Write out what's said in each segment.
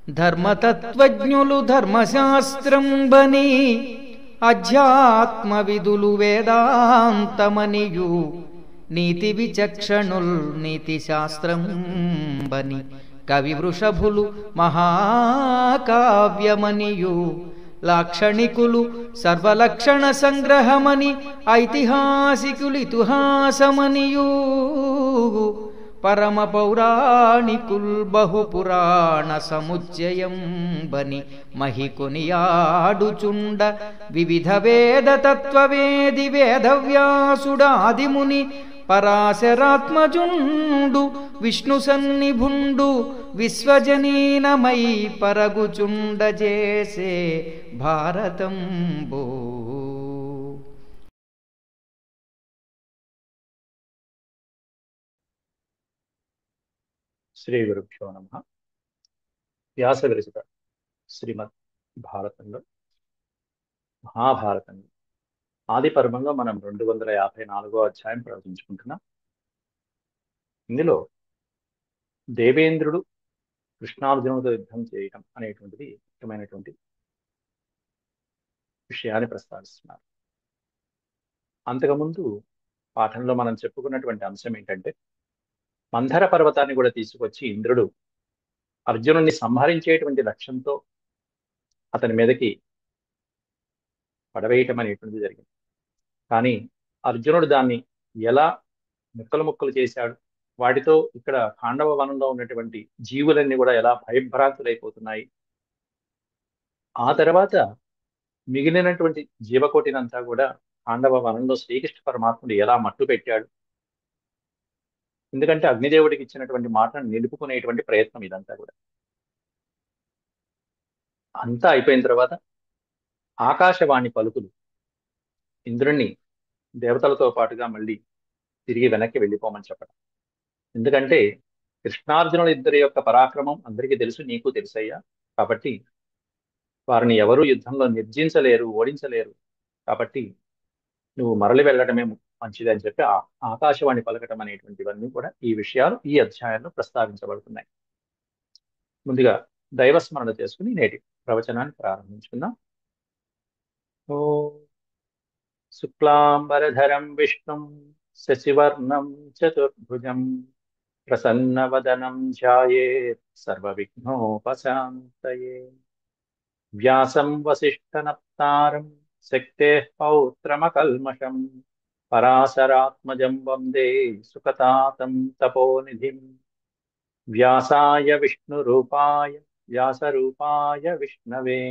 ధర్మతత్వజ్ఞులు ధర్మశాస్త్రంబని అధ్యాత్మ విదులు వేదాంతమనియు నీతి విచక్షణుల్ నీతి శాస్త్రంబని కవి వృషభులు మహాకావ్యమనియు లాక్షణికులు సర్వలక్షణ సంగ్రహమని ఐతిహాసికులితిహాసమనియు పరమ పౌరాణికుల్ బహుపురాణ సముచ్చయం బని మహికొనియాడుచుండ వివిధ వేద తత్వవేది వేదవ్యాసుడాదిముని పరాశరాత్మజుండు విష్ణు సన్నిభుండు విశ్వజనీనమై పరగుచుండజేసే భారతంబో. శ్రీ గురుభ్యో నమః. వ్యాస విరచిత శ్రీమద్ భారతంలో మహాభారతంలో ఆది పర్వంలో మనం 254వ అధ్యాయం ప్రవచించుకుంటున్నాం. ఇందులో దేవేంద్రుడు కృష్ణార్జునుడితో యుద్ధం చేయటం అనేటువంటిది ముఖ్యమైనటువంటి విషయాన్ని ప్రస్తావిస్తున్నారు. అంతకుముందు పాఠంలో మనం చెప్పుకున్నటువంటి అంశం ఏంటంటే, మంధర పర్వతాన్ని కూడా తీసుకొచ్చి ఇంద్రుడు అర్జునుడిని సంహరించేటువంటి లక్ష్యంతో అతని మీదకి పడవేయటం అనేటువంటిది జరిగింది. కానీ అర్జునుడు దాన్ని ఎలా ముక్కలు ముక్కలు చేశాడు, వాటితో ఇక్కడ ఖాండవ వనంలో ఉన్నటువంటి జీవులన్నీ కూడా ఎలా భయభ్రాంతులైపోతున్నాయి, ఆ తర్వాత మిగిలినటువంటి జీవకోటినంతా కూడా ఖాండవ వనంలో శ్రీకృష్ణ పరమాత్ముడు ఎలా మట్టు పెట్టాడు. ఎందుకంటే అగ్నిదేవుడికి ఇచ్చినటువంటి మాటను నిలుపుకునేటువంటి ప్రయత్నం ఇదంతా కూడా. అంతా అయిపోయిన తర్వాత ఆకాశవాణి పలుకులు ఇంద్రుణ్ణి దేవతలతో పాటుగా మళ్ళీ తిరిగి వెనక్కి వెళ్ళిపోమని చెప్పడం. ఎందుకంటే కృష్ణార్జునుల ఇద్దరి యొక్క పరాక్రమం అందరికీ తెలుసు, నీకు తెలుసయ్యా. కాబట్టి వారిని ఎవరూ యుద్ధంలో నిర్జించలేరు, ఓడించలేరు. కాబట్టి నువ్వు మరలి వెళ్ళడమే మంచిది అని చెప్పి ఆకాశవాణి పలకటం అనేటువంటివన్నీ కూడా ఈ విషయాలు ఈ అధ్యాయంలో ప్రస్తావించబడుతున్నాయి. ముందుగా దైవస్మరణ చేసుకుని నేటి ప్రవచనాన్ని ప్రారంభించుకుందాం. ఓ శుక్లాంబరధరం విష్ణుం శశివర్ణం చతుర్భుజం ప్రసన్నవదనం ధ్యాయేత్ సర్వవిఘ్నోపశాంతయే. వ్యాసం వసిష్ఠనప్తారం శక్తేః పౌత్రమకల్మషం పరాశరాత్మజం వందే సుఖతాతం తపోనిధిం. వ్యాసాయ విష్ణురూపాయ వ్యాసరూపాయ విష్ణవే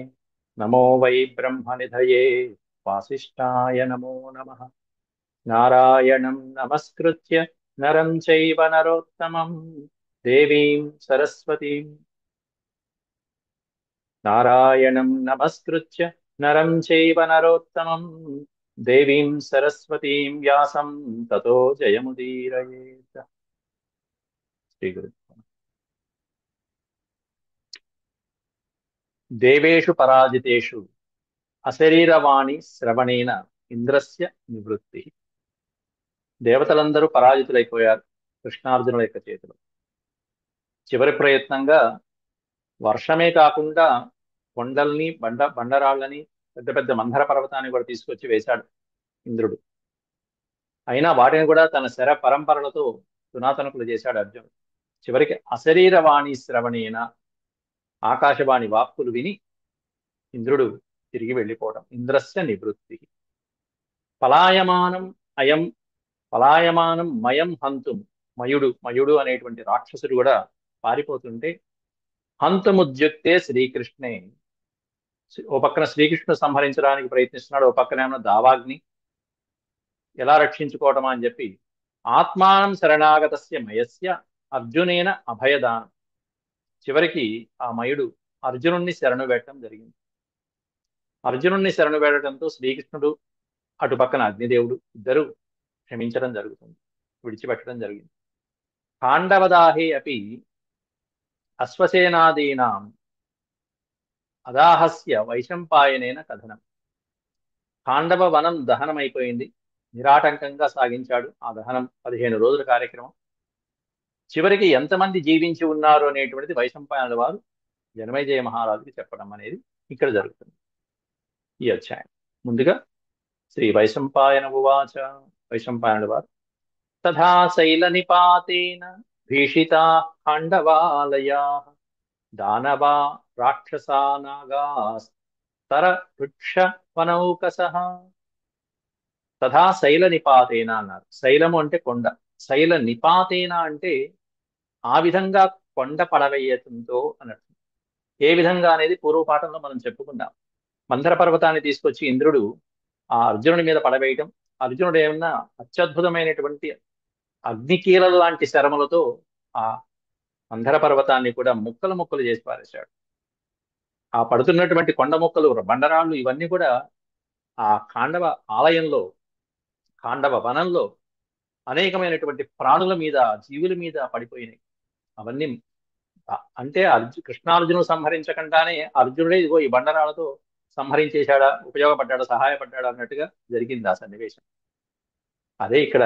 నమో వై బ్రహ్మనిధయే వాసిష్ఠాయ నమో నమః. నారాయణం నమస్కృత్య నరం చైవ నరోత్తమం దేవీం సరస్వతీం నారాయణం నమస్కృత్య నరం చైవ నరోత్తమం దేవీం సరస్వతీం వ్యాసం తతో జయముదీరయేత్. శ్రీ గురు. దేవేషు పరాజితేషు అశరీరవాణి శ్రవణేన ఇంద్రస్య నివృత్తి. దేవతలందరూ పరాజితులైపోయారు కృష్ణార్జునుల యొక్క చేతిలో. చివరి ప్రయత్నంగా వర్షమే కాకుండా కొండల్ని బండరాళ్ళని పెద్ద పెద్ద మందర పర్వతాన్ని కూడా తీసుకొచ్చి వేశాడు ఇంద్రుడు. అయినా వాటిని కూడా తన శర పరంపరలతో తునాతనుకులు చేశాడు అర్జునుడు. చివరికి అశరీరవాణి శ్రవణేన ఆకాశవాణి వాక్కులు విని ఇంద్రుడు తిరిగి వెళ్ళిపోవడం. ఇంద్రస్య నివృత్తి. పలాయమానం మయం హంతుం. మయుడు అనేటువంటి రాక్షసుడు కూడా పారిపోతుంటే హంతముద్యుక్తే శ్రీకృష్ణే. ఓ పక్కన శ్రీకృష్ణుడు సంహరించడానికి ప్రయత్నిస్తున్నాడు, ఓ పక్కనేమో దావాగ్ని. ఎలా రక్షించుకోవటమా అని చెప్పి ఆత్మానం శరణాగతస్య మయస్య అర్జునేన అభయదానం. చివరికి ఆ మయుడు అర్జునుణ్ణి శరణు వేయటం జరిగింది. అర్జునుణ్ణి శరణు వేయడంతో శ్రీకృష్ణుడు అటు పక్కన అగ్నిదేవుడు ఇద్దరు క్షమించడం జరుగుతుంది, విడిచిపెట్టడం జరిగింది. ఖాండవదాహే అపి అశ్వసేనాదీనాం అదాహస్య వైశంపాయనేన కథనం. ఖాండవ వనం దహనం అయిపోయింది, నిరాటంకంగా సాగించాడు ఆ దహనం. 15 రోజుల కార్యక్రమం. చివరికి ఎంతమంది జీవించి ఉన్నారు అనేటువంటిది వైశంపాయనుల వారు జనమేజయ మహారాజుకి చెప్పడం అనేది ఇక్కడ జరుగుతుంది ఈ అధ్యాయం. ముందుగా శ్రీ వైశంపాయన ఉవాచ. వైశంపాయనుడు వారు తథా శైల నిపాతేన భీషితా ఖండవాలయా దానవా రాక్షసా నాగాస్తర వృక్ష వనౌకసః. తథా శైల నిపాతేన అన్నారు. శైలము అంటే కొండ, శైల నిపాతేన అంటే ఆ విధంగా కొండ పడవేయటంతో అన్నట్టు. ఏ విధంగా అనేది పూర్వపాఠంలో మనం చెప్పుకున్నాం. మందర పర్వతాన్ని తీసుకొచ్చి ఇంద్రుడు ఆ అర్జునుడి మీద పడవేయటం, అర్జునుడు ఏమన్నా అత్యద్భుతమైనటువంటి అగ్నికీలల లాంటి శరములతో ఆ మందర పర్వతాన్ని కూడా ముక్కలు ముక్కలు చేసి పారేశాడు. ఆ పడుతున్నటువంటి కొండ ముక్కలు, బండరాళ్ళు ఇవన్నీ కూడా ఆ ఖాండవ ఆలయంలో, ఖాండవ వనంలో అనేకమైనటువంటి ప్రాణుల మీద, జీవుల మీద పడిపోయినాయి. అవన్నీ అంటే కృష్ణార్జునుడు సంహరించకుండానే అర్జునుడే ఇదిగో ఈ బండరాలతో సంహరించేశాడా, ఉపయోగపడ్డాడా, సహాయపడ్డాడా అన్నట్టుగా జరిగింది ఆ సన్నివేశం. అదే ఇక్కడ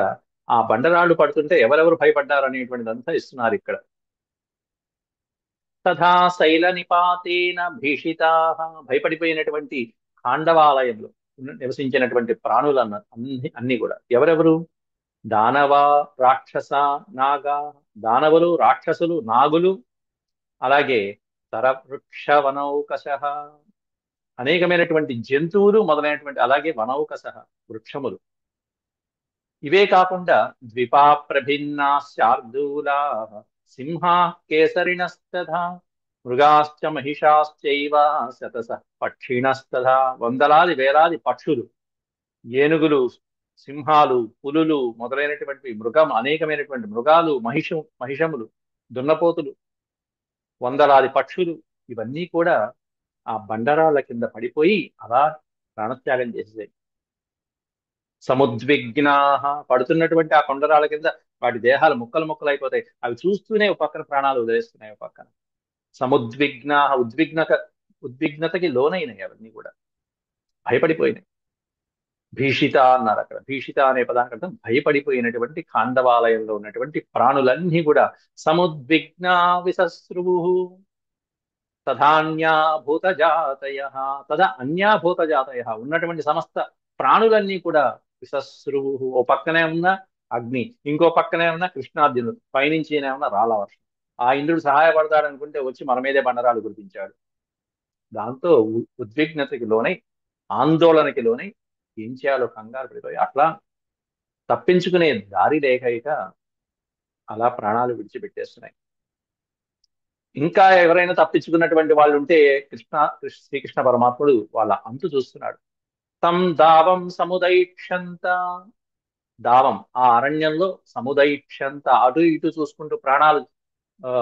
ఆ బండరాళ్ళు పడుతుంటే ఎవరెవరు భయపడ్డారు అనేటువంటిదంతా ఇస్తున్నారు ఇక్కడ. తథా శైల నిపాతేన భీషితా, భయపడిపోయినటువంటి ఖాండవాలయంలో నివసించినటువంటి ప్రాణులు అన్ని కూడా ఎవరెవరు? దానవ రాక్షస నాగా, దానవులు, రాక్షసులు, నాగులు, అలాగే తరవృక్ష వనౌకశ, అనేకమైనటువంటి జంతువులు మొదలైనటువంటి, అలాగే వనౌకశ వృక్షములు. ఇవే కాకుండా ద్విపా ప్రభిన్నా శార్దూలా సింహా కేసరిణస్తథా మృగాశ్చ మహిషాశ్చైవ శతస పక్షిణస్తథా, వందలాది వేలాది పక్షులు, ఏనుగులు, సింహాలు, పులులు మొదలైనటువంటి అనేకమైనటువంటి మృగాలు, మహిషములు, దున్నపోతులు, వందలాది పక్షులు, ఇవన్నీ కూడా ఆ బండరాళ్ళ కింద పడిపోయి అలా ప్రాణత్యాగం చేసేసాయి. సముద్విగ్నా, పడుతున్నటువంటి ఆ కొండరాళ్ళ కింద వాటి దేహాలు ముక్కలు ముక్కలు అయిపోతాయి. అవి చూస్తూనే ఒక పక్కన ప్రాణాలు వదిలేస్తున్నాయి, ఒక పక్కన. సముద్విగ్నా, ఉద్విగ్నతకి లోనైనాయి అవన్నీ కూడా, భయపడిపోయినాయి. భీషిత అన్నారు అక్కడ. భీషిత అనే పదానికి అర్థం భయపడిపోయినటువంటి ఖాండవాలయంలో ఉన్నటువంటి ప్రాణులన్నీ కూడా సముద్విగ్నా విసస్రువు తథాన్యాభూతజాతయ, తదా అన్యాభూతజాతయ, ఉన్నటువంటి సమస్త ప్రాణులన్నీ కూడా విసస్రువు. ఓ పక్కనే ఉన్న అగ్ని, ఇంకో పక్కనే ఉన్న కృష్ణార్జునుడు, పైనుంచి ఉన్న రాళ్ళ వర్షం. ఆ ఇంద్రుడు సహాయపడతాడు అనుకుంటే వచ్చి మన మీదే బండరాలు కురిపించాడు. దాంతో ఉద్విగ్నతకి లోనై, ఆందోళనకి లోనై ఏం చేయాలో కంగారు పడిపోయి అట్లా తప్పించుకునే దారి లేక ఇక అలా ప్రాణాలు విడిచిపెట్టేస్తున్నాయి. ఇంకా ఎవరైనా తప్పించుకున్నటువంటి వాళ్ళు ఉంటే శ్రీకృష్ణ పరమాత్ముడు వాళ్ళ అంతు చూస్తున్నాడు. తం దావం సముదైక్షంత, దావం ఆ అరణ్యంలో, సముదైక్షంత అటు ఇటు చూసుకుంటూ ప్రాణాలు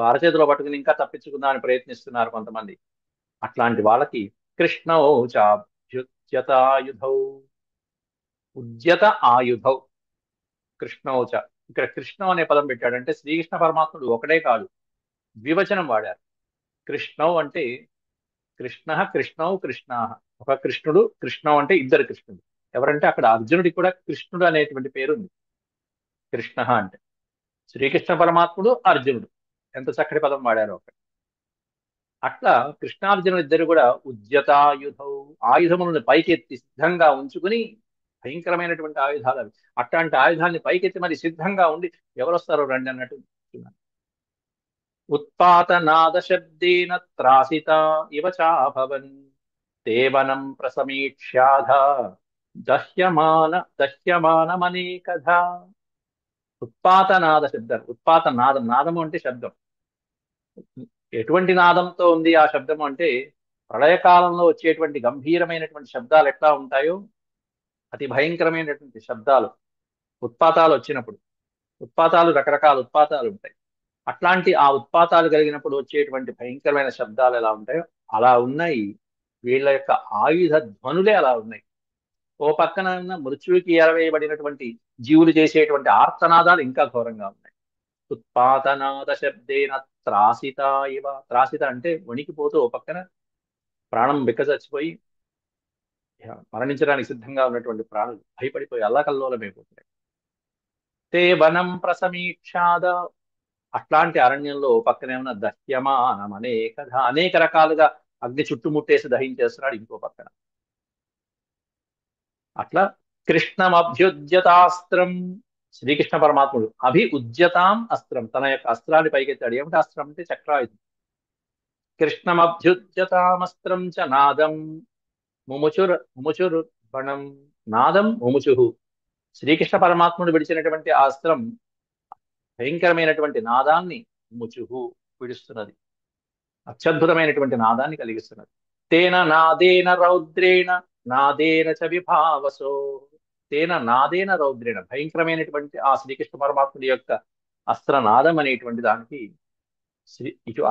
అరచేతిలో పట్టుకుని ఇంకా తప్పించుకుందామని ప్రయత్నిస్తున్నారు కొంతమంది. అట్లాంటి వాళ్ళకి కృష్ణౌ చాభ్యుజ్యతాయుధౌ, ఉద్యత ఆయుధౌ, కృష్ణౌచ. ఇక్కడ కృష్ణం అనే పదం పెట్టాడంటే శ్రీకృష్ణ పరమాత్ముడు ఒకడే కాదు, ద్వివచనం వాడారు. కృష్ణౌ అంటే కృష్ణ, కృష్ణౌ, కృష్ణా. ఒక కృష్ణుడు, కృష్ణం అంటే ఇద్దరు కృష్ణుడు. ఎవరంటే అక్కడ అర్జునుడికి కూడా కృష్ణుడు అనేటువంటి పేరు ఉంది. కృష్ణ అంటే శ్రీకృష్ణ పరమాత్ముడు, అర్జునుడు, ఎంత చక్కటి పదం వాడారు అక్కడ. అట్లా కృష్ణార్జునుడు ఇద్దరు కూడా ఉద్యతాయుధౌ, ఆయుధములను పైకెత్తి సిద్ధంగా ఉంచుకుని, భయంకరమైనటువంటి ఆయుధాలు అవి. అట్లాంటి ఆయుధాన్ని పైకెత్తి మరి సిద్ధంగా ఉండి ఎవరొస్తారో రండి అన్నట్టు. ఉత్పాతనాద శబ్దేన త్రాసిత ఇవ చాభవన్ దేవనం ప్రసమీక్ష్యాధ దహ్యమానమనేకధా. ఉత్పాతనాద శబ్దం, ఉత్పాత నాదం, నాదము అంటే శబ్దం. ఎటువంటి నాదంతో ఉంది ఆ శబ్దము అంటే ప్రళయకాలంలో వచ్చేటువంటి గంభీరమైనటువంటి శబ్దాలు ఎట్లా ఉంటాయో అతి భయంకరమైనటువంటి శబ్దాలు ఉత్పాతాలు వచ్చినప్పుడు. ఉత్పాతాలు, రకరకాల ఉత్పాతాలు ఉంటాయి. అట్లాంటి ఆ ఉత్పాతాలు కలిగినప్పుడు వచ్చేటువంటి భయంకరమైన శబ్దాలు ఎలా ఉంటాయో అలా ఉన్నాయి వీళ్ళ యొక్క ఆయుధ ధ్వనులే అలా ఉన్నాయి. ఓ పక్కన ఉన్న మృత్యువుకి ఎరవేయబడినటువంటి జీవులు చేసేటువంటి ఆర్తనాదాలు ఇంకా ఘోరంగా ఉన్నాయి. ఉత్పాతనాద శబ్దేన త్రాసిత ఇవ, త్రాసిత అంటే వణికిపోతూ ఓ పక్కన ప్రాణం బిక్కచచ్చిపోయి మరణించడానికి సిద్ధంగా ఉన్నటువంటి ప్రాణులు భయపడిపోయి అల్లకల్లోలమైపోతున్నాయి. తే వనం ప్రసమీక్షాద, అట్లాంటి అరణ్యంలో పక్కనే ఉన్న దహ్యమానం అనేక రకాలుగా అగ్ని చుట్టుముట్టేసి దహించేస్తున్నాడు ఇంకో పక్కన. అట్లా కృష్ణమభ్యుద్యతాస్త్రం, శ్రీకృష్ణ పరమాత్ముడు ఉద్యతాం అస్త్రం, తన యొక్క అస్త్రాన్ని పైకెత్తాడు. ఏమిటి అస్త్రం అంటే చక్రాయుధం. కృష్ణమభ్యుద్యతామస్త్రం చ నాదం ముముచుర్బణం, నాదం ముముచు. శ్రీకృష్ణ పరమాత్ముడు విడిచినటువంటి ఆ అస్త్రం భయంకరమైనటువంటి నాదాన్ని ముముచుహు విడుస్తున్నది, అత్యద్భుతమైనటువంటి నాదాన్ని కలిగిస్తున్నది. తేన నాదేన రౌద్రేణ నాదేన చ విభావసో, తేన నాదేన రౌద్రేణ, భయంకరమైనటువంటి ఆ శ్రీకృష్ణ పరమాత్ముడి యొక్క అస్త్రనాదం అనేటువంటి దానికి ఇటు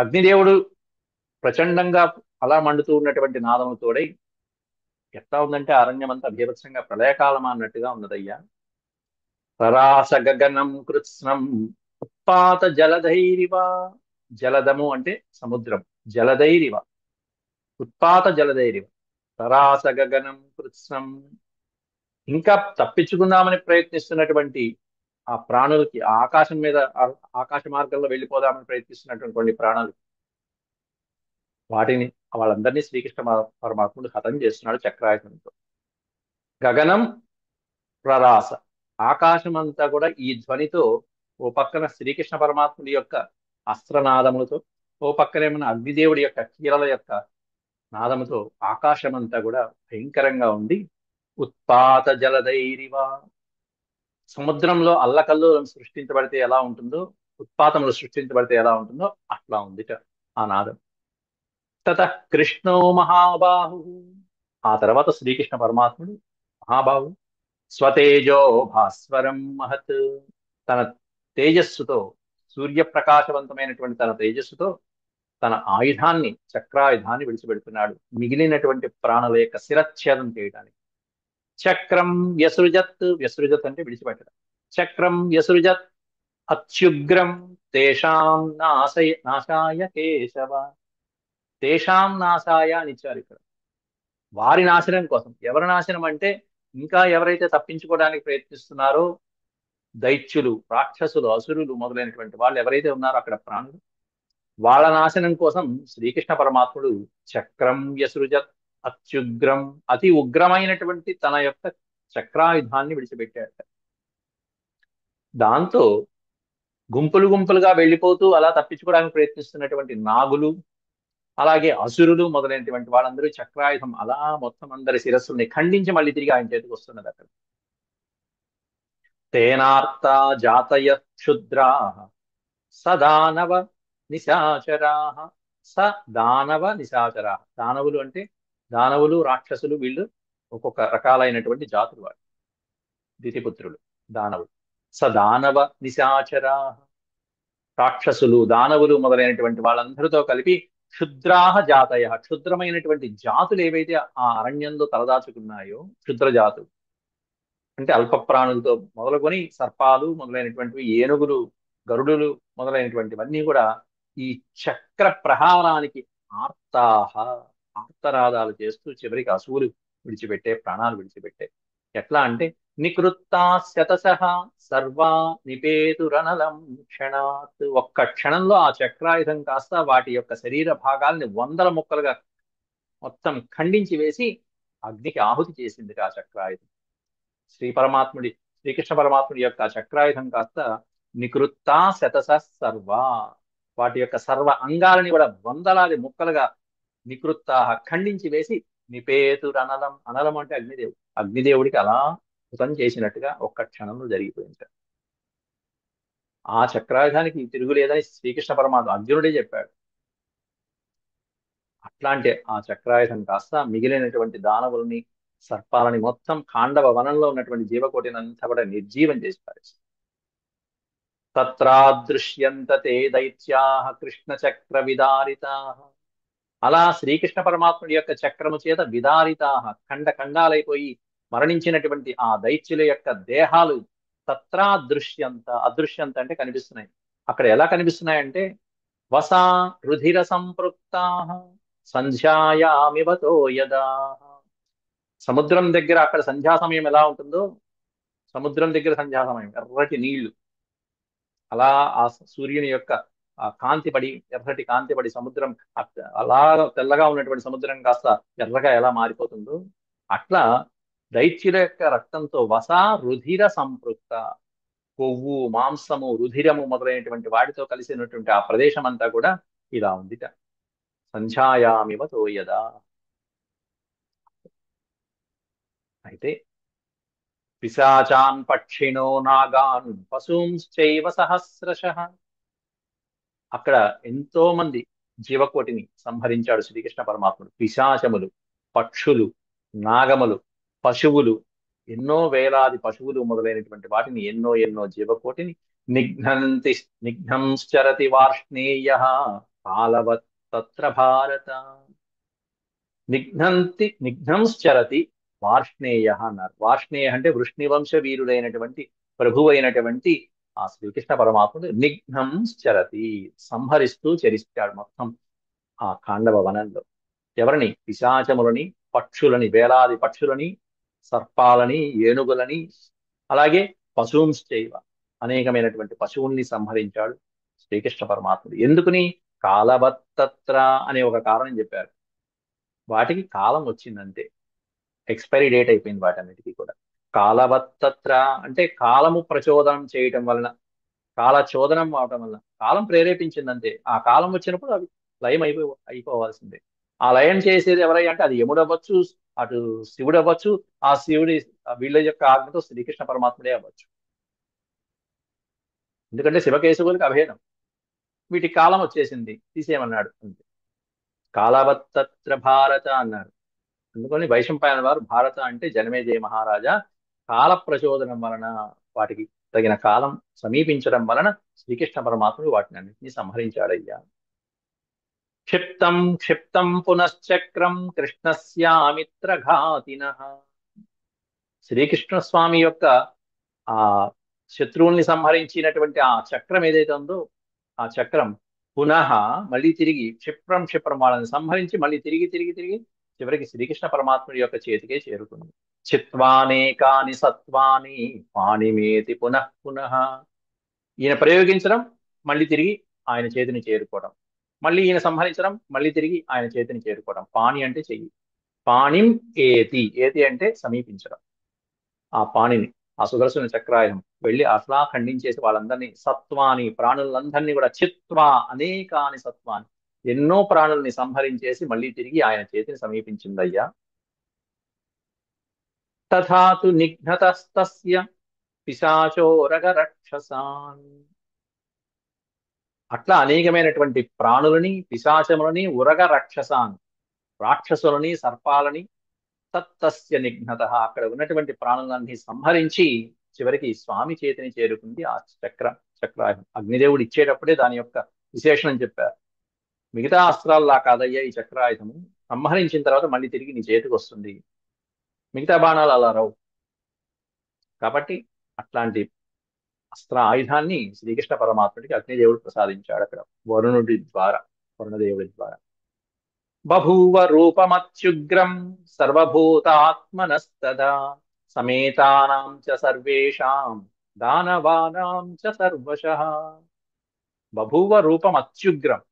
అగ్నిదేవుడు ప్రచండంగా అలా మండుతూ ఉన్నటువంటి నాదము తోడై ఎట్లా ఉందంటే అరణ్యం అంతా బీభత్సంగా ప్రళయకాలమా అన్నట్టుగా ఉన్నదయ్యా. రరాస గగనం కృత్స్నం ఉత్పాత జలధైరివ, జలదము అంటే సముద్రం, జలధైరివ ఉత్పాత జలధైరివ, రరాస గగనం కృత్స్నం, ఇంకా తప్పించుకుందామని ప్రయత్నిస్తున్నటువంటి ఆ ప్రాణులకి, ఆ ఆకాశం మీద ఆకాశ మార్గంలో వెళ్ళిపోదామని ప్రయత్నిస్తున్నటువంటి కొన్ని ప్రాణులు, వాటిని వాళ్ళందరినీ శ్రీకృష్ణ పరమాత్ముడు హతం చేస్తున్నాడు చక్రాయుధంతో. గగనం ప్రరాస, ఆకాశం అంతా కూడా ఈ ధ్వనితో, ఓ పక్కన శ్రీకృష్ణ పరమాత్ముడి యొక్క అస్త్రనాదములతో, ఓ పక్కనేమన్నా అగ్నిదేవుడి యొక్క కీలల యొక్క నాదముతో ఆకాశం అంతా కూడా భయంకరంగా ఉంది. ఉత్పాత జలధైరివ, సముద్రంలో అల్లకల్లోలం సృష్టించబడితే ఎలా ఉంటుందో, ఉత్పాతములు సృష్టించబడితే ఎలా ఉంటుందో అట్లా ఉంది ఆ నాదం. తత కృష్ణో మహాబాహు, ఆ తర్వాత శ్రీకృష్ణ పరమాత్ముడు మహాబాహు, స్వతేజో భాస్వరం మహత్, తన తేజస్సుతో, సూర్యప్రకాశవంతమైనటువంటి తన తేజస్సుతో తన ఆయుధాన్ని, చక్రాయుధాన్ని విడిచిపెడుతున్నాడు మిగిలినటువంటి ప్రాణుల యొక్క శిరచ్ఛేదం చేయడానికి. చక్రం వ్యసృజత్, వ్యసృజత్ అంటే విడిచిపెట్టడం. చక్రం వ్యసృజత్ అత్యుగ్రం తేషాం నాశాయ కేశవ, తేషాం నాశాయ అని ఇచ్చారు ఇక్కడ. వారి నాశనం కోసం. ఎవరి నాశనం అంటే ఇంకా ఎవరైతే తప్పించుకోవడానికి ప్రయత్నిస్తున్నారో, దైత్యులు, రాక్షసులు, అసురులు మొదలైనటువంటి వాళ్ళు ఎవరైతే ఉన్నారో అక్కడ ప్రాణులు, వాళ్ళ నాశనం కోసం శ్రీకృష్ణ పరమాత్ముడు చక్రం యసృజత్ అత్యుగ్రం, అతి ఉగ్రమైనటువంటి తన యొక్క చక్రాయుధాన్ని విడిచిపెట్టాడు. దాంతో గుంపులు గుంపులుగా వెళ్ళిపోతూ అలా తప్పించుకోవడానికి ప్రయత్నిస్తున్నటువంటి నాగులు, అలాగే అసురులు మొదలైనటువంటి వాళ్ళందరూ చక్రాయుధం అలా మొత్తం అందరి శిరస్సుల్ని ఖండించి మళ్ళీ తిరిగి ఆయన చేతికి వస్తున్నది అక్కడ. తేనార్త జాతయ క్షుద్రా సదానవ నిశాచరా, దానవ నిశాచరా, దానవులు అంటే దానవులు, రాక్షసులు, వీళ్ళు ఒక్కొక్క రకాలైనటువంటి జాతులు, వాళ్ళు దితిపుత్రులు దానవులు. దానవ నిశాచరా, రాక్షసులు, దానవులు మొదలైనటువంటి వాళ్ళందరితో కలిపి క్షుద్రాహ జాతయ, క్షుద్రమైనటువంటి జాతులు ఏవైతే ఆ అరణ్యంలో తలదాచుకున్నాయో, క్షుద్ర జాతులు అంటే అల్ప ప్రాణులతో మొదలుకొని సర్పాలు మొదలైనటువంటివి, ఏనుగులు, గరుడులు మొదలైనటువంటివన్నీ కూడా ఈ చక్ర ప్రహారానికి ఆర్తాహ, ఆర్తనాదాలు చేస్తూ చివరికి అసువులు విడిచిపెట్టే, ప్రాణాలు విడిచిపెట్టే. ఎట్లా అంటే నికృత్తా శతశః సర్వా నిపేతురనలం క్షణాత్, ఒక్క క్షణంలో ఆ చక్రాయుధం కాస్త వాటి యొక్క శరీర భాగాల్ని వందల ముక్కలుగా మొత్తం ఖండించి వేసి అగ్నికి ఆహుతి చేసింది ఆ చక్రాయుధం. శ్రీకృష్ణ పరమాత్ముడి యొక్క చక్రాయుధం కాస్త నికృత్తా శతశ సర్వా, వాటి యొక్క సర్వ అంగాలని కూడా వందలాది ముక్కలుగా నికృత్తాహ ఖండించి వేసి నిపేతురనలం, అనలం అంటే అగ్నిదేవుడు, అగ్నిదేవుడికి అలా హుతం చేసినట్టుగా ఒక్క క్షణంలో జరిగిపోయింది. ఆ చక్రాయుధానికి తిరుగులేదని శ్రీకృష్ణ పరమాత్మ అర్జునుడే చెప్పాడు. అట్లాంటి ఆ చక్రాయుధం కాస్త మిగిలినటువంటి దానవుల్ని, సర్పాలని మొత్తం ఖాండవ వనంలో ఉన్నటువంటి జీవకోటిని అంతా కూడా నిర్జీవం చేసి పారేసి. తత్రాదృశ్యంత తే దైత్యాః కృష్ణ చక్ర విదారితాః, అలా శ్రీకృష్ణ పరమాత్ముడి యొక్క చక్రము చేత విదారితాః, ఖండ ఖండాలైపోయి మరణించినటువంటి ఆ దైత్యుల యొక్క దేహాలు తత్రాదృశ్యంత, అదృశ్యంత అంటే కనిపిస్తున్నాయి. అక్కడ ఎలా కనిపిస్తున్నాయంటే వసా రుధిర సంపృక్తాః సంధ్యాయామివతో యదా, సముద్రం దగ్గర అక్కడ సంధ్యా సమయం ఎలా ఉంటుందో, సముద్రం దగ్గర సంధ్యా సమయం, ఎర్రటి నీళ్లు, అలా ఆ సూర్యుని యొక్క ఆ కాంతి పడి, ఎర్రటి కాంతి పడి సముద్రం అలా తెల్లగా ఉన్నటువంటి సముద్రం కాస్త ఎర్రగా ఎలా మారిపోతుందో అట్లా దైత్యుల యొక్క రక్తంతో రుధిర సంపృక్త, కొవ్వు, మాంసము, రుధిరము మొదలైనటువంటి వాటితో కలిసినటువంటి ఆ ప్రదేశం అంతా కూడా ఇలా ఉందిట. సంధ్యాయామివ తోయదా. అయితే పిశాచాన్ పక్షిణో నాగాన్ పశూంశ్చైవ సహస్రశః. అక్కడ ఎంతో మంది జీవకోటిని సంహరించాడు శ్రీకృష్ణ పరమాత్ముడు. పిశాచములు, పక్షులు, నాగములు, పశువులు, ఎన్నో వేలాది పశువులు మొదలైనటువంటి వాటిని ఎన్నో ఎన్నో జీవకోటిని నిఘ్నంతి నిఘ్నంశ్చరతి వార్ష్ణేయ కాలవత్ తత్ర భారత. నిఘ్నంశ్చరతి వార్ష్ణేయ అన్నారు. వార్ష్ణేయ అంటే వృష్ణివంశ వీరుడైనటువంటి ప్రభు అయినటువంటి ఆ శ్రీకృష్ణ పరమాత్ముడు నిఘ్నంశ్చరతి, సంహరిస్తూ చరిస్తాడు మొత్తం ఆ ఖాండవ వనంలో. ఎవరిని? పిశాచములని, పక్షులని, వేలాది పక్షులని, సర్పాలని, ఏనుగులని, అలాగే పశుంశ్చైవ, అనేకమైనటువంటి పశువుల్ని సంహరించాడు శ్రీకృష్ణ పరమాత్ముడు. ఎందుకుని? కాలవత్తత్ర అనే ఒక కారణం చెప్పారు. వాటికి కాలం వచ్చిందంతే, ఎక్స్పైరీ డేట్ అయిపోయింది వాటన్నిటికీ కూడా. కాలవత్తత్ర అంటే కాలము ప్రచోదనం చేయటం వలన, కాల చోదనం అవటం వలన, కాలం ప్రేరేపించిందంతే. ఆ కాలం వచ్చినప్పుడు అవి లయం అయిపోవాల్సిందే. ఆ లయం చేసేది ఎవరై అంటే అది యముడు అవ్వచ్చు, అటు శివుడు అవ్వచ్చు, ఆ శివుడి వీళ్ళ యొక్క ఆజ్ఞతో శ్రీకృష్ణ పరమాత్ముడే అవ్వచ్చు. ఎందుకంటే శివకేశవులకు అభేదం. వీటికి కాలం వచ్చేసింది, తీసేయమన్నాడు అంతే. కాలవత్తత్ర భారత అన్నారు. అందుకని వైశంపాయన వారు భారత అంటే జనమేజయ మహారాజా, కాల ప్రచోదనం వలన, వాటికి తగిన కాలం సమీపించడం వలన శ్రీకృష్ణ పరమాత్ముడు వాటిని అన్నింటినీ సంహరించాడయ్యా. క్షిప్తం క్షిప్తం పునశ్చక్రం కృష్ణస్యామిత్రఘాతిన. శ్రీకృష్ణ స్వామి యొక్క ఆ శత్రువుల్ని సంహరించినటువంటి ఆ చక్రం ఏదైతే ఉందో, ఆ చక్రం పునః మళ్ళీ తిరిగి క్షిప్రం క్షిప్రం వాళ్ళని సంహరించి మళ్ళీ తిరిగి తిరిగి తిరిగి చివరికి శ్రీకృష్ణ పరమాత్ముడి యొక్క చేతికే చేరుతుంది. చిత్వానేకాని సత్వాని పాణిమేతి పునః పునః. ఈయన ప్రయోగించడం, మళ్ళీ తిరిగి ఆయన చేతిని చేరుకోవడం, మళ్ళీ ఈయన సంహరించడం, మళ్ళీ తిరిగి ఆయన చేతిని చేరుకోవడం. పాణి అంటే చెయ్యి. పాణిం ఏతి, ఏతి అంటే సమీపించడం. ఆ పాణిని, ఆ సుదర్శన చక్రాయుధం వెళ్ళి అట్లా ఖండించేసి వాళ్ళందరినీ, సత్వాని ప్రాణులందరినీ కూడా, చిత్వా అనేకాని సత్వాని ఎన్నో ప్రాణుల్ని సంహరించేసి మళ్ళీ తిరిగి ఆయన చేతిని సమీపించిందయ్యా. తథాతు నిఘ్నతస్తస్య పిశాచోరగ రక్షసాన్. అట్లా అనేకమైనటువంటి ప్రాణులని, పిశాచములని, ఉరగ రక్షసాన్ రాక్షసులని, సర్పాలని, తత్తస్య నిఘ్నత అక్కడ ఉన్నటువంటి ప్రాణులన్నీ సంహరించి చివరికి స్వామి చేతిని చేరుకుంది ఆ చక్రాయుధం. అగ్నిదేవుడు ఇచ్చేటప్పుడే దాని యొక్క విశేషణం చెప్పారు. మిగతా అస్త్రాల్లా కాదయ్యా ఈ చక్రాయుధము, సంహరించిన తర్వాత మళ్ళీ తిరిగి నీ చేతికి వస్తుంది, మిగతా బాణాలు అలా రావు. కాబట్టి అట్లాంటి అస్త్ర ఆయుధాన్ని శ్రీకృష్ణ పరమాత్ముడికి అగ్నిదేవుడు ప్రసాదించాడు అక్కడ వరుణుడి ద్వారా, వరుణదేవుడి ద్వారా. బభూవ రూపమత్యుగ్రం సర్వభూతాత్మనస్తదా సమేతానాం చ సర్వేషాం దానవానాం చ సర్వశః. బభూవ రూపం అత్యుగ్రం.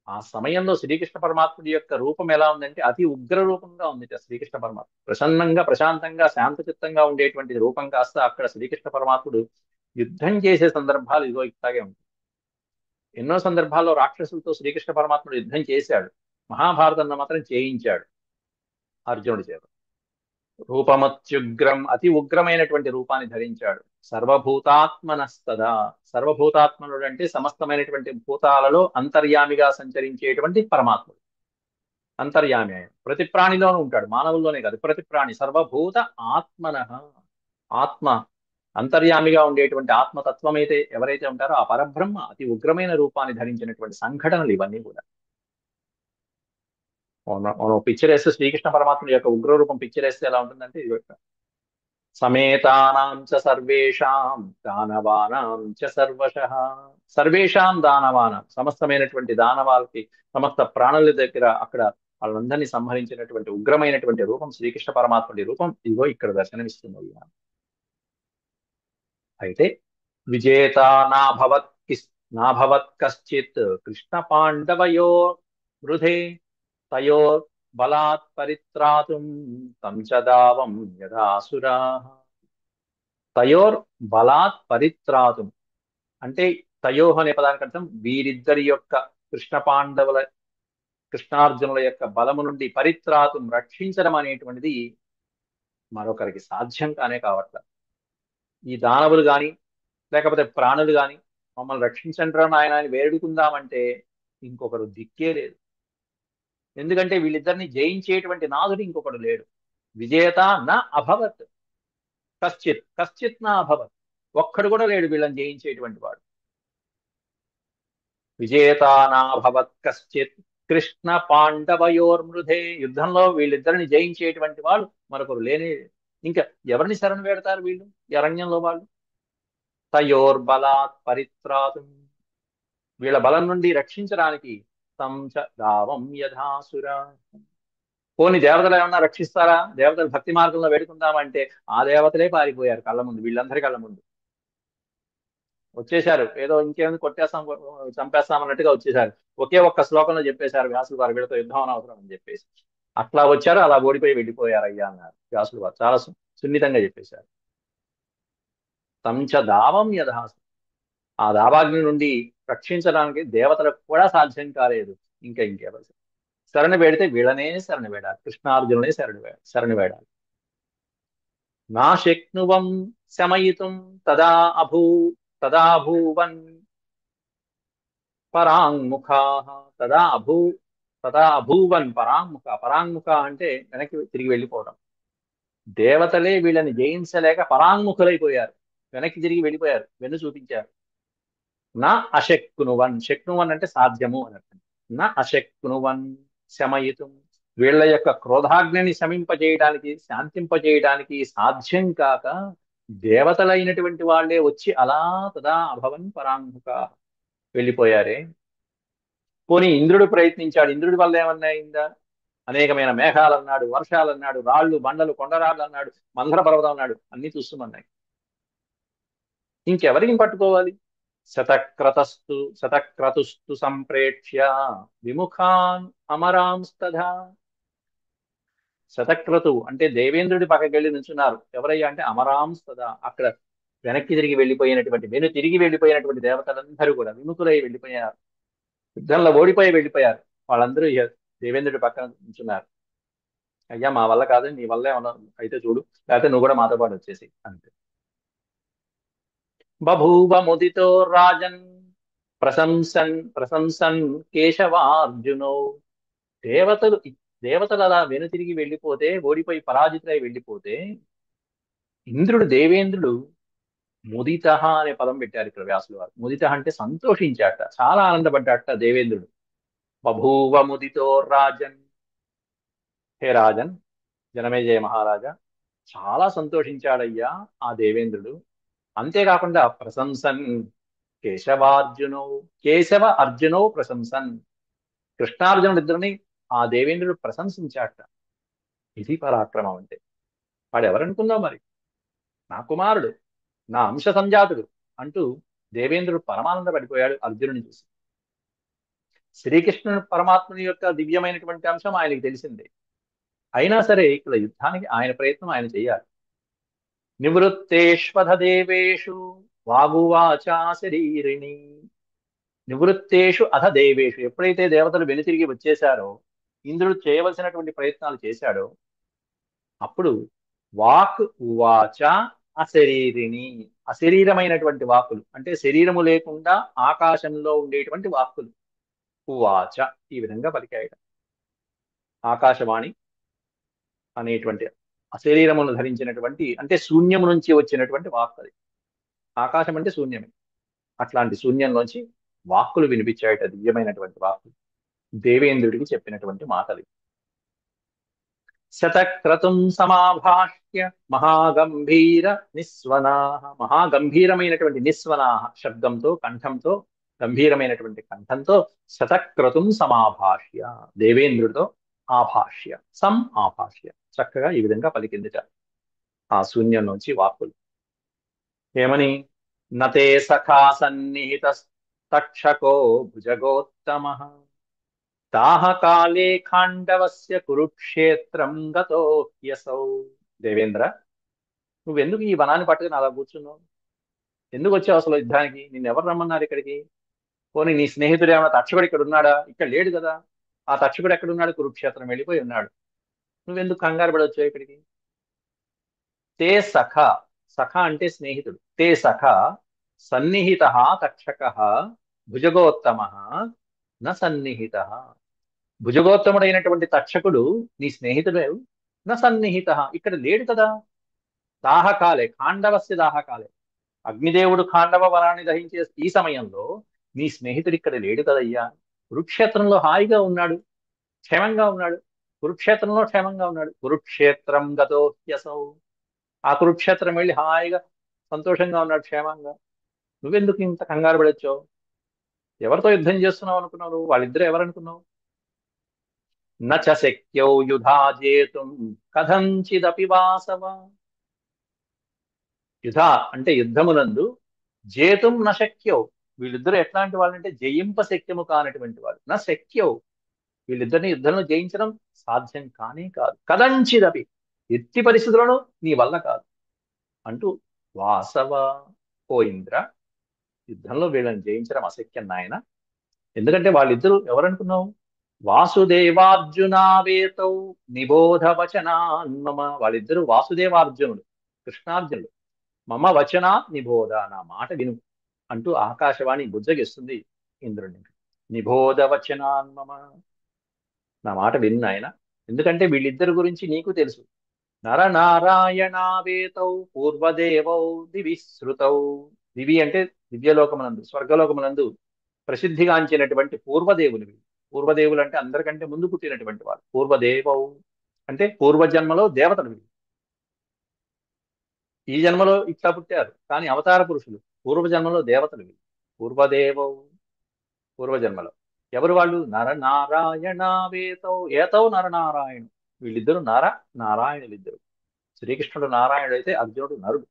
ఆ సమయంలో శ్రీకృష్ణ పరమాత్ముడి యొక్క రూపం ఎలా ఉందంటే అతి ఉగ్ర రూపంగా ఉంది. శ్రీకృష్ణ పరమాత్మ ప్రసన్నంగా, ప్రశాంతంగా, శాంతచిత్తంగా ఉండేటువంటి రూపం కాస్త అక్కడ శ్రీకృష్ణ పరమాత్ముడు యుద్ధం చేసే సందర్భాలు ఇదో ఇట్లాగే ఉంటాయి. ఎన్నో సందర్భాల్లో రాక్షసులతో శ్రీకృష్ణ పరమాత్ముడు యుద్ధం చేశాడు. మహాభారతంలో మాత్రం చేయించాడు అర్జునుడి చేత. రూపమత్యుగ్రం, అతి ఉగ్రమైనటువంటి రూపాన్ని ధరించాడు. సర్వభూతాత్మనస్తదా, సర్వభూతాత్మనుడు అంటే సమస్తమైనటువంటి భూతాలలో అంతర్యామిగా సంచరించేటువంటి పరమాత్ముడు. అంతర్యామి ఆయన ప్రతి ప్రాణిలోనూ ఉంటాడు, మానవుల్లోనే కాదు, ప్రతి ప్రాణి. సర్వభూత ఆత్మనః, ఆత్మ అంతర్యామిగా ఉండేటువంటి ఆత్మతత్వం అయితే ఎవరైతే ఉంటారో ఆ పరబ్రహ్మ అతి ఉగ్రమైన రూపాన్ని ధరించినటువంటి సంఘటనలు ఇవన్నీ కూడా. మనం పిక్చర్ వేస్తే శ్రీకృష్ణ పరమాత్ముడి యొక్క ఉగ్ర రూపం పిక్చర్ వేస్తే ఎలా ఉంటుందంటే ఇది సమేతానాం చ సర్వేషాం దానవానాం చ సర్వశః. సర్వేషాం దానవానాం, సమస్తమైనటువంటి దానవాళ్ళకి, సమస్త ప్రాణుల దగ్గర అక్కడ వాళ్ళందరినీ సంహరించినటువంటి ఉగ్రమైనటువంటి రూపం శ్రీకృష్ణ పరమాత్ముడి రూపం ఇదిగో ఇక్కడ దర్శనమిస్తుంది. అయితే విజేత నాభవత్ కశ్చిత్ కృష్ణ పాండవయో వృధే తయోర్ బలాత్ పరిత్రాతుం తం చ దావం యథాసురా. తయోర్ బలాత్ పరిత్రాతుం అంటే తయోహ అనే పదానికి అర్థం వీరిద్దరి యొక్క కృష్ణార్జునుల యొక్క బలము నుండి పరిత్రాతుం రక్షించడం అనేటువంటిది మరొకరికి సాధ్యం కానే కావట్ల. ఈ దానవులు గాని లేకపోతే ప్రాణులు గాని మమ్మల్ని రక్షించండి నాయన అని వేడుకుందామంటే ఇంకొకరు దిక్కే లేదు. ఎందుకంటే వీళ్ళిద్దరిని జయించేటువంటి నాథుడు ఇంకొకడు లేడు. విజేత నా అభవత్ కశ్చిత్ నా అభవత్, ఒక్కడు కూడా లేడు వీళ్ళని జయించేటువంటి వాడు. విజేత నాభవత్ కశ్చిత్ కృష్ణ పాండవయోర్మృధే, యుద్ధంలో వీళ్ళిద్దరిని జయించేటువంటి వాడు మరొకరు లేనే. ఇంకా ఎవరిని శరణు వేడతారు వీళ్ళు ఈ అరణ్యంలో వాళ్ళు? తయోర్బలాత్ పరిత్రాతుం, వీళ్ళ బలం నుండి రక్షించడానికి సంచ దావం యథాసుర. పోని దేవతలు ఏమన్నా రక్షిస్తారా? దేవతలు భక్తి మార్గంలో వేడుకుందామంటే ఆ దేవతలే పారిపోయారు కళ్ళ ముందు, వీళ్ళందరి కళ్ళ ముందు వచ్చేశారు. ఏదో ఇంకేముంది కొట్టేస్తాం చంపేస్తాం అన్నట్టుగా వచ్చేశారు. ఒకే ఒక్క శ్లోకంలో చెప్పేశారు వ్యాసులు వారు, వీళ్ళతో యుద్ధం అనవసరం అని చెప్పేసి. అట్లా వచ్చారు, అలా ఓడిపోయి వెళ్ళిపోయారు అయ్యా అన్నారు వ్యాసులు వారు. చాలా సున్నితంగా చెప్పేశారు. తంచ దావం యథాసు, ఆ దావాగ్ని నుండి రక్షించడానికి దేవతలకు కూడా సాధ్యం కాలేదు. ఇంకెవరు శరణు వేడితే వీళ్ళనే శరణు వేడాలి, కృష్ణార్జునునే శరణు వేడాలి. నా శక్నువం శమయితుం తదా భూవన్ పరాంగుఖాః తదా అభూవన్ పరాంగుఖ అంటే వెనక్కి తిరిగి వెళ్ళిపోవడం. దేవతలే వీళ్ళని జయించలేక పరాంగుఖులైపోయారు, వెనక్కి తిరిగి వెళ్ళిపోయారు, వెన్ను చూపించారు. నా అశక్నువన్, శక్నువన్ అంటే సాధ్యము అని అర్థం. నా అశక్నువన్ శమయితుం, వీళ్ళ యొక్క క్రోధాగ్నిని శమింపజేయడానికి శాంతింపజేయడానికి సాధ్యం కాక దేవతలైనటువంటి వాళ్ళే వచ్చి అలా తదా అభవన్ పరాంగుఖ వెళ్ళిపోయారే. పోనీ ఇంద్రుడు ప్రయత్నించాడు, ఇంద్రుడి వల్ల ఏమన్నా అయిందా? అనేకమైన మేఘాలు అన్నాడు, వర్షాలు అన్నాడు, రాళ్ళు బండలు కొండరాళ్ళు అన్నాడు, మందర పర్వతం అన్నాడు, అన్ని చూస్తున్నాయి. ఇంకెవరికి పట్టుకోవాలి? శతక్రతుస్తు సంప్రేక్ష్య విముఖాన్ అమరాంస్తథా. శతక్రతు అంటే దేవేంద్రుడి పక్కకెళ్ళి నుంచున్నారు. ఎవరయ్యా అంటే అమరాంస్తథా, అక్కడ వెనక్కి తిరిగి వెళ్ళిపోయినటువంటి దేవతలందరూ కూడా విముఖులై వెళ్ళిపోయారు, యుద్ధంలో ఓడిపోయి వెళ్ళిపోయారు. వాళ్ళందరూ దేవేంద్రుడి పక్కన నుంచున్నారు. అయ్యా మా వల్ల కాదు, నీ వల్ల ఏమన్నా అయితే చూడు, లేకపోతే నువ్వు కూడా మాతో పాటు వచ్చేసి అంతే. బభూవ ముదితో రాజన్ ప్రశంసన్ కేశవార్జునో. దేవతలు అలా వెనుతిరిగి వెళ్ళిపోతే, ఓడిపోయి పరాజితులై వెళ్ళిపోతే, దేవేంద్రుడు ముదిత అనే పదం పెట్టారు ఇక్కడ వ్యాసులు వారు. ముదిత అంటే సంతోషించాట, చాలా ఆనందపడ్డాట దేవేంద్రుడు. బభూవ ముదితో రాజన్, హే రాజన్ జనమేజయ మహారాజా, చాలా సంతోషించాడయ్యా ఆ దేవేంద్రుడు. అంతేకాకుండా ప్రశంసన్ కేశవ అర్జునో ప్రశంసన్, కృష్ణార్జునుడిద్దరిని ఆ దేవేంద్రుడు ప్రశంసించాట. ఇది పరాక్రమం అంటే. వాడు ఎవరనుకున్నావు మరి? నా కుమారుడు, నా అంశ సంజాతుడు అంటూ దేవేంద్రుడు పరమానంద పడిపోయాడు అర్జునుని చూసి. శ్రీకృష్ణుడు పరమాత్ముని యొక్క దివ్యమైనటువంటి అంశం ఆయనకి తెలిసిందే. అయినా సరే ఇక్కడ యుద్ధానికి ఆయన ప్రయత్నం ఆయన చేయాలి. నివృత్తేష్వధ దేవేషు వాగువాచా శరీరిణి. నివృత్తేషు అధ దేవేషు, ఎప్పుడైతే దేవతలు వెనుతిరిగి వచ్చేశారో, ఇంద్రుడు చేయవలసినటువంటి ప్రయత్నాలు చేశాడో, అప్పుడు వాక్ ఉవాచ అశరీరిణి, అశరీరమైనటువంటి వాక్కులు అంటే శరీరము లేకుండా ఆకాశంలో ఉండేటువంటి వాక్కులు. ఉవాచ ఈ విధంగా పలికాయట. ఆకాశవాణి అనేటువంటి అశరీరమును ధరించినటువంటి అంటే శూన్యము నుంచి వచ్చినటువంటి వాక్ అది. ఆకాశం అంటే శూన్యమే, అట్లాంటి శూన్యంలోంచి వాక్కులు వినిపించాయట, దివ్యమైనటువంటి వాక్కులు. దేవేంద్రుడికి చెప్పినటువంటి మాటలు. శతక్రతుం సమాభాష్య మహాగంభీర నిస్వనాహ, మహాగంభీరమైనటువంటి నిస్వనాహ శబ్దంతో, కంఠంతో, గంభీరమైనటువంటి కంఠంతో శతక్రతుం సమాభాష్య, దేవేంద్రుడితో ఆభాష్య, ఆభాష్య చక్కగా ఈ విధంగా పలికిందిట ఆ శూన్యం నుంచి వాక్కులు. ఏమని? నతే సఖా సన్నిహిత తక్షకో భుజగోత్తమః తాహ కాలే ఖాండవస్య కురుక్షేత్రం గతో యసౌ. దేవేంద్ర, నువ్వెందుకు ఈ వనాన్ని పట్టుకుని అలా కూర్చున్నావు? ఎందుకు వచ్చావు అసలు యుద్ధానికి? నిన్ను ఎవరు రమ్మన్నారు ఇక్కడికి? పోనీ నీ స్నేహితుడు ఏమైనా తక్షకుడు ఇక్కడ ఉన్నాడా? ఇక్కడ లేడు కదా. ఆ తక్షకుడు ఎక్కడున్నాడు? కురుక్షేత్రం వెళ్ళిపోయి ఉన్నాడు. నువ్వెందుకు కంగారు పడి వచ్చావు ఇక్కడికి? తే సఖ, సఖ అంటే స్నేహితుడు. తే సఖ సన్నిహిత తక్షక భుజగోత్తమ న సన్నిహిత. భుజగోత్తముడైనటువంటి తక్షకుడు నీ స్నేహితుడు న సన్నిహిత, ఇక్కడ లేడు కదా. దాహకాలే, ఖాండవస్య దాహకాలే, అగ్నిదేవుడు ఖాండవ వనాన్ని దహించే ఈ సమయంలో నీ స్నేహితుడు ఇక్కడ లేడు కదయ్యా. కురుక్షేత్రంలో హాయిగా ఉన్నాడు, క్షేమంగా ఉన్నాడు. కురుక్షేత్రంలో క్షేమంగా ఉన్నాడు. కురుక్షేత్రం గతో హ్యసౌ. ఆ కురుక్షేత్రం వెళ్ళి హాయిగా సంతోషంగా ఉన్నాడు, క్షేమంగా. నువ్వెందుకు ఇంత కంగారు పడొచ్చావు? ఎవరితో యుద్ధం చేస్తున్నావు అనుకున్నావు? నువ్వు వాళ్ళిద్దరు ఎవరనుకున్నావు? నచ శక్యౌ యుధా జేతుం కథంచిదపి వాసవ. యుధ అంటే యుద్ధమునందు, జేతుం న శక్యౌ, వీళ్ళిద్దరూ ఎట్లాంటి వాళ్ళంటే జయింప శక్యము కానటువంటి వాళ్ళు. నా శక్యౌ, వీళ్ళిద్దరిని యుద్ధంలో జయించడం సాధ్యం కానే కాదు. కదంచిదపి, ఎట్టి పరిస్థితులను నీ వల్ల కాదు అంటూ. వాసవ, ఓ ఇంద్ర, యుద్ధంలో వీళ్ళని జయించడం అశక్యం నాయన. ఎందుకంటే వాళ్ళిద్దరూ ఎవరనుకున్నావు? వాసుదేవార్జునావేతౌ నిబోధ వచనాన్మమ. వాళ్ళిద్దరూ వాసుదేవార్జునుడు, కృష్ణార్జునుడు. మమ వచనాత్ నిబోధ, నా మాట విను అంటూ ఆకాశవాణి బుజ్జగిస్తుంది ఇంద్రుడిని. నిబోధ వచనాన్మమ, నా మాట విను ఆయన. ఎందుకంటే వీళ్ళిద్దరి గురించి నీకు తెలుసు. నరనారాయణావేతౌ పూర్వదేవౌ దివి శ్రుతౌ. దివి అంటే దివ్యలోకమునందు, స్వర్గలోకమునందు ప్రసిద్ధిగాంచినటువంటి పూర్వదేవులు వీళ్ళు. పూర్వదేవులు అంటే అందరికంటే ముందు పుట్టినటువంటి వాళ్ళు. పూర్వదేవౌ అంటే పూర్వజన్మలో దేవతలు వీళ్ళు. ఈ జన్మలో ఇట్లా పుట్టారు కానీ అవతార పురుషులు. పూర్వజన్మలో దేవతలు వీళ్ళు. పూర్వదేవౌ, పూర్వజన్మలో. ఎవరు వాళ్ళు? నరనారాయణావేతౌ ఏతౌ నరనారాయణ. వీళ్ళిద్దరు నారాయణులిద్దరు. శ్రీకృష్ణుడు నారాయణుడు అయితే అర్జునుడు నరుడు.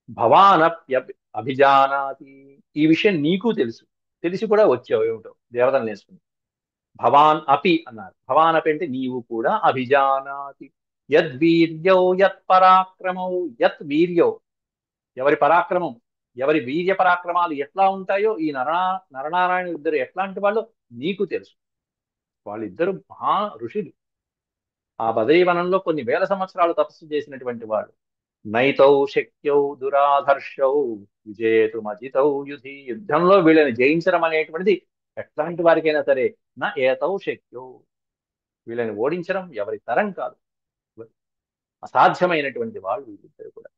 భవానప్య అభిజానాతి, ఈ విషయం నీకు తెలుసు, తెలిసి కూడా వచ్చావు ఏమిటో దేవతలు నేర్చుకుని. భవాన్ అపి అన్నారు. భవాన్ అపి అంటే నీవు కూడా. అభిజానాతి యద్వీర్యౌ యత్ పరాక్రమౌ. యత్ వీర్యౌ, ఎవరి పరాక్రమం, ఎవరి వీర్య పరాక్రమాలు ఎట్లా ఉంటాయో, ఈ నరనారాయణ ఇద్దరు ఎట్లాంటి వాళ్ళు నీకు తెలుసు. వాళ్ళిద్దరు మహా ఋషులు. ఆ బదరీవనంలో కొన్ని వేల సంవత్సరాలు తపస్సు చేసినటువంటి వాడు. నైతౌ శక్యౌ దురాధర్షౌ విజేతుమజితౌ యుధి. యుద్ధంలో వీళ్ళని జయించడం అనేటువంటిది ఎట్లాంటి వారికైనా సరే నా ఏతౌ శక్యౌ, వీళ్ళని ఓడించడం ఎవరి తరం కాదు, అసాధ్యమైనటువంటి వాళ్ళు వీళ్ళిద్దరు కూడా.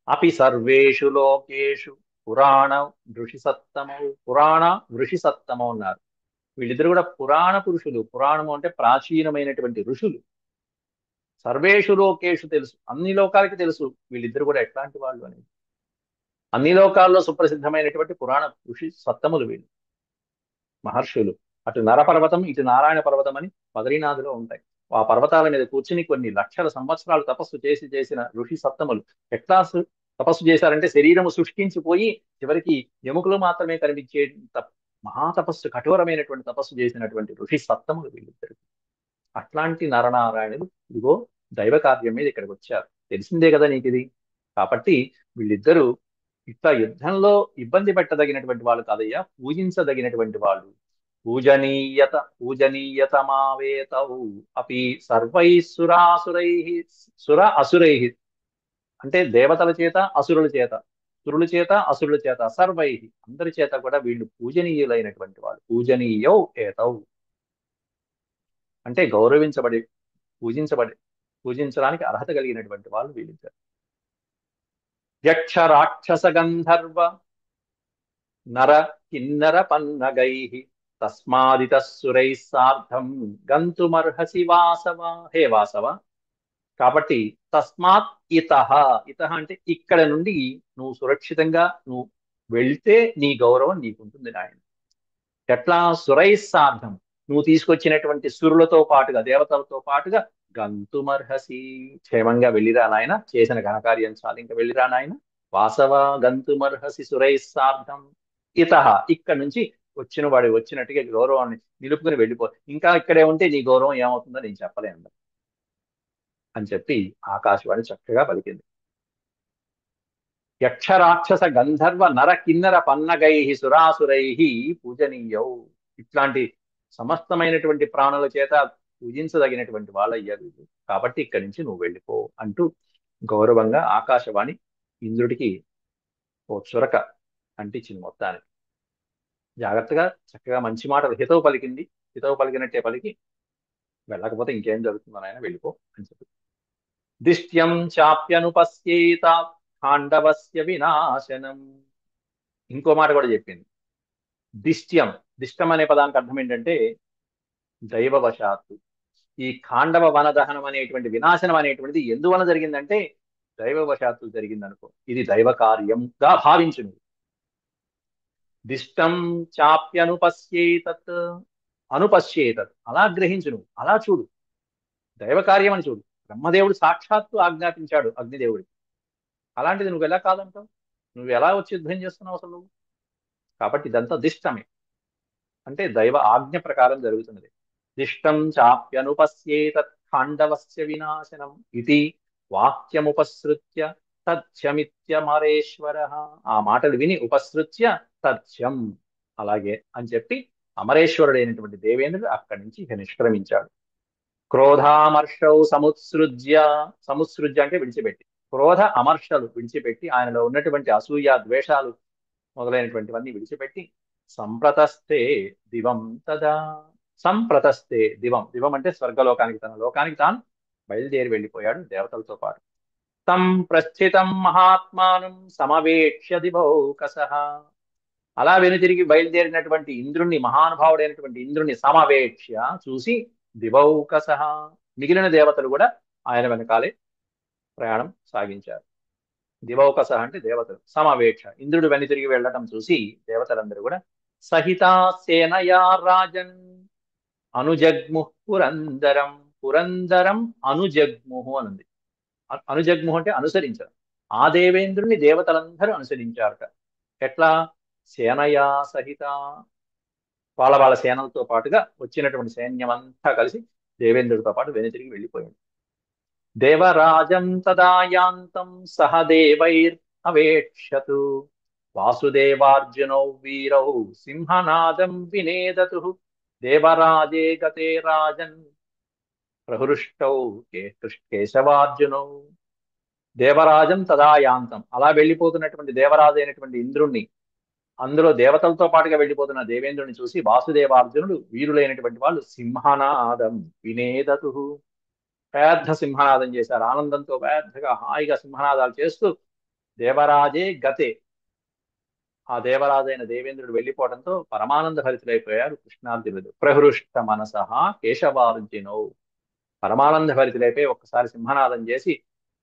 అపి సర్వేషు లోకేషు పురాణ ఋషి సత్తమౌ. పురాణ ఋషి సత్తమౌ అన్నారు. వీళ్ళిద్దరు కూడా పురాణ పురుషులు. పురాణము అంటే ప్రాచీనమైనటువంటి ఋషులు. సర్వేషు లోకేషు తెలుసు, అన్ని లోకాలకి తెలుసు వీళ్ళిద్దరు కూడా ఎట్లాంటి వాళ్ళు అనేది. అన్ని లోకాల్లో సుప్రసిద్ధమైనటువంటి పురాణ ఋషి సత్తములు వీళ్ళు, మహర్షులు. అటు నరపర్వతం, ఇటు నారాయణ పర్వతం అని బద్రీనాథులో ఉంటాయి. ఆ పర్వతాల మీద కూర్చుని కొన్ని లక్షల సంవత్సరాలు తపస్సు చేసిన ఋషి సత్తములు ఎట్లా తపస్సు చేశారంటే శరీరము శుష్కించిపోయి చివరికి ఎముకలు మాత్రమే కనిపించే మహాతపస్సు, కఠోరమైనటువంటి తపస్సు చేసినటువంటి ఋషి సత్తములు వీళ్ళిద్దరు. అట్లాంటి నరనారాయణులు ఇదిగో దైవ కార్యం మీద ఇక్కడికి వచ్చారు. తెలిసిందే కదా నీకు ఇది. కాబట్టి వీళ్ళిద్దరూ ఇట్లా యుద్ధంలో ఇబ్బంది పెట్టదగినటువంటి వాళ్ళు కాదయ్యా, పూజించదగినటువంటి వాళ్ళు. పూజనీయతమావేతౌ అపి సర్వై సురాసురై. సుర అసురై అంటే దేవతల చేత, అసురుల చేత, సురుల చేత, అసురుల చేత, సర్వై అందరి చేత కూడా వీళ్ళు పూజనీయులైనటువంటి వాళ్ళు. పూజనీయౌ ఏతౌ అంటే గౌరవించబడి, పూజించడానికి అర్హత కలిగినటువంటి వాళ్ళు వీళ్ళిద్దరు. యక్ష రాక్షస గంధర్వ నర కిన్నర పన్నగై తస్మాదిత సురై సార్ధం గంతుమర్హసి వాసవ. హే వాసవ, కాబట్టి తస్మాత్ ఇతః, ఇతః అంటే ఇక్కడ నుండి నువ్వు సురక్షితంగా నువ్వు వెళ్తే నీ గౌరవం నీకుంటుంది నాయన. ఎట్లా? సురై సార్ధం, నువ్వు తీసుకొచ్చినటువంటి సురులతో పాటుగా, దేవతలతో పాటుగా గంతుమర్హసి, క్షేమంగా వెళ్ళిరా నాయన. చేసిన ఘనకార్యం చాలు, ఇంకా వెళ్ళిరా నాయన. వాసవ గంతుమర్హసి సురైః సార్ధం ఇత, ఇక్కడ నుంచి వచ్చిన వాడు వచ్చినట్టుగా గౌరవాన్ని నిలుపుకుని వెళ్ళిపో, ఇంకా ఇక్కడే ఉంటే నీ గౌరవం ఏమవుతుందో నేను చెప్పలేను అని చెప్పి ఆకాశవాణి చక్కగా పలికింది. యక్ష రాక్షస గంధర్వ నర కిన్నర పన్నగై సురాసురై పూజనీయౌ, ఇట్లాంటి సమస్తమైనటువంటి ప్రాణుల చేత పూజించదగినటువంటి వాళ్ళయ్యారు వీళ్ళు. కాబట్టి ఇక్కడి నుంచి నువ్వు వెళ్ళిపో అంటూ గౌరవంగా ఆకాశవాణి ఇంద్రుడికి ఓ చురక అంటించింది మొత్తానికి. జాగ్రత్తగా చక్కగా మంచి మాటలు హితవు పలికింది. హితవు పలికినట్టే పలికి వెళ్ళకపోతే ఇంకేం జరుగుతుందో ఆయన వెళ్ళిపో అని చెప్పి దిష్ట్యం చాప్యనుపశ్యేత ఖాండవస్య వినాశనం. ఇంకో మాట కూడా చెప్పింది. దిష్ట్యం, దిష్టం అనే పదానికి అర్థం ఏంటంటే దైవవశాత్తు. ఈ ఖాండవ వనదహనం అనేటువంటి వినాశనం అనేటువంటిది ఎందువల్ల జరిగిందంటే దైవవశాత్తు జరిగిందనుకో, ఇది దైవ కార్యంగా భావించు నువ్వు. దిష్టం చాప్యనుపశ్యేతత్, అనుపశ్యేతత్, అలా గ్రహించు నువ్వు, అలా చూడు, దైవ కార్యం అని చూడు. బ్రహ్మదేవుడు సాక్షాత్తు ఆజ్ఞాపించాడు అగ్నిదేవుడికి, అలాంటిది నువ్వు ఎలా కాదంటావు? నువ్వు ఎలా వచ్చి యుద్ధం చేస్తున్నావు అసలు నువ్వు? కాబట్టి ఇదంతా దిష్టమే, అంటే దైవ ఆజ్ఞ ప్రకారం జరుగుతున్నది. దిష్టం చాప్యనుపశ్యేతత్ ఖాండవస్య వినాశనం ఇది వాక్యముపసృత్య తథ్యమిత్యమరేశ్వర. ఆ మాటలు విని ఉపసృత్య తథ్యం, అలాగే అని చెప్పి అమరేశ్వరుడైనటువంటి దేవేంద్రుడు అక్కడి నుంచి ఇక నిష్క్రమించాడు. క్రోధామర్షౌ సముత్సృజ్య, సముత్సృజ్య అంటే విడిచిపెట్టి, క్రోధ అమర్షలు విడిచిపెట్టి, ఆయనలో ఉన్నటువంటి అసూయ ద్వేషాలు మొదలైనటువంటివన్నీ విడిచిపెట్టి సంప్రతస్తే దివం తదా, సంప్రతస్తే దివం, దివం అంటే స్వర్గలోకానికి, తన లోకానికి తాను బయలుదేరి వెళ్ళిపోయాడు దేవతలతో పాటు. తం ప్రస్థితం మహాత్మానం సమవేక్ష్య దివౌకసః, అలా వెనుతిరిగి బయలుదేరినటువంటి ఇంద్రుణ్ణి, మహానుభావుడైనటువంటి ఇంద్రుణ్ణి సమవేక్ష్య చూసి దివౌకసః, మిగిలిన దేవతలు కూడా ఆయన వెనకాలే ప్రయాణం సాగించారు. దివౌకసః అంటే దేవతలు, సమవేక్ష ఇంద్రుడు వెనుతిరిగి వెళ్ళటం చూసి దేవతలందరూ కూడా సహితా సేనయా రాజన్ అనుజగ్ముః పురందరం, పురందరం అనుజగ్ముః అనుంది. అనుజగ్ముః అంటే అనుసరించడం. ఆ దేవేంద్రుని దేవతలందరూ అనుసరించారట. ఎట్లా? సేనయా సహిత, వాళ్ళ వాళ్ళ సేనలతో పాటుగా వచ్చినటువంటి సైన్యం అంతా కలిసి దేవేంద్రుడితో పాటు వెనుతిరిగి వెళ్ళిపోయింది. దేవరాజం తదాయాంతం సహ దేవైర్ అవేక్షతు వాసుదేవార్జునౌ వీరౌ సింహనాదం వినేదతు దేవరాజే గతే రాజన్ ప్రహృష్టౌ కేశవార్జునౌ. దేవరాజం తదాయాంతం, అలా వెళ్ళిపోతున్నటువంటి దేవరాజు అయినటువంటి ఇంద్రుణ్ణి, అందులో దేవతలతో పాటుగా వెళ్ళిపోతున్న దేవేంద్రుని చూసి వాసుదేవార్జునుడు వీరులైనటువంటి వాళ్ళు సింహనాదం వినేదతు, పెద్ద సింహనాదం చేశారు. ఆనందంతో పెద్దగా హాయిగా సింహనాదాలు చేస్తూ దేవరాజే గతే, ఆ దేవరాజైన దేవేంద్రుడు వెళ్ళిపోవడంతో పరమానంద భరితులైపోయారు కృష్ణార్జునుడు. ప్రహృష్ట మనసహ కేశవార్జునౌ, పరమానంద భరితులైపోయి ఒక్కసారి సింహనాదం చేసి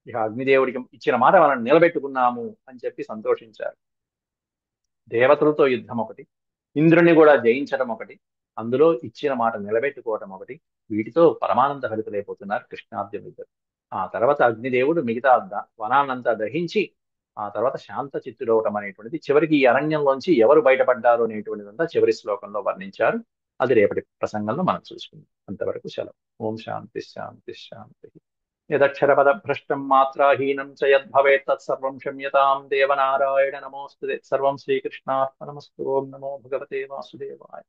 ఇక అగ్నిదేవుడికి ఇచ్చిన మాట మనం నిలబెట్టుకున్నాము అని చెప్పి సంతోషించారు. దేవతలతో యుద్ధం ఒకటి, ఇంద్రుణ్ణి కూడా జయించడం ఒకటి, అందులో ఇచ్చిన మాట నిలబెట్టుకోవటం ఒకటి, వీటితో పరమానంద భరితులైపోతున్నారు కృష్ణార్జునుడు. ఆ తర్వాత అగ్నిదేవుడు మిగతా వనాన్నంతా దహించి ఆ తర్వాత శాంత చిత్తుడవటం అనేటువంటిది, చివరికి ఈ అరణ్యంలోంచి ఎవరు బయటపడ్డారు అనేటువంటిదంతా చివరి శ్లోకంలో వర్ణించారు. అది రేపటి ప్రసంగంలో మనం చూసుకుందాం. అంతవరకు సెలవు. ఓం శాంతి శాంతి శాంతి. యదక్షరపద భ్రష్టం మాత్రాహీనం చ యద్భవేత్ తత్సర్వం క్షమ్యతాం దేవనారాయణ నమోస్తుతే. సర్వం శ్రీకృష్ణార్పణమస్తు. ఓం నమో భగవతే వాసుదేవాయ.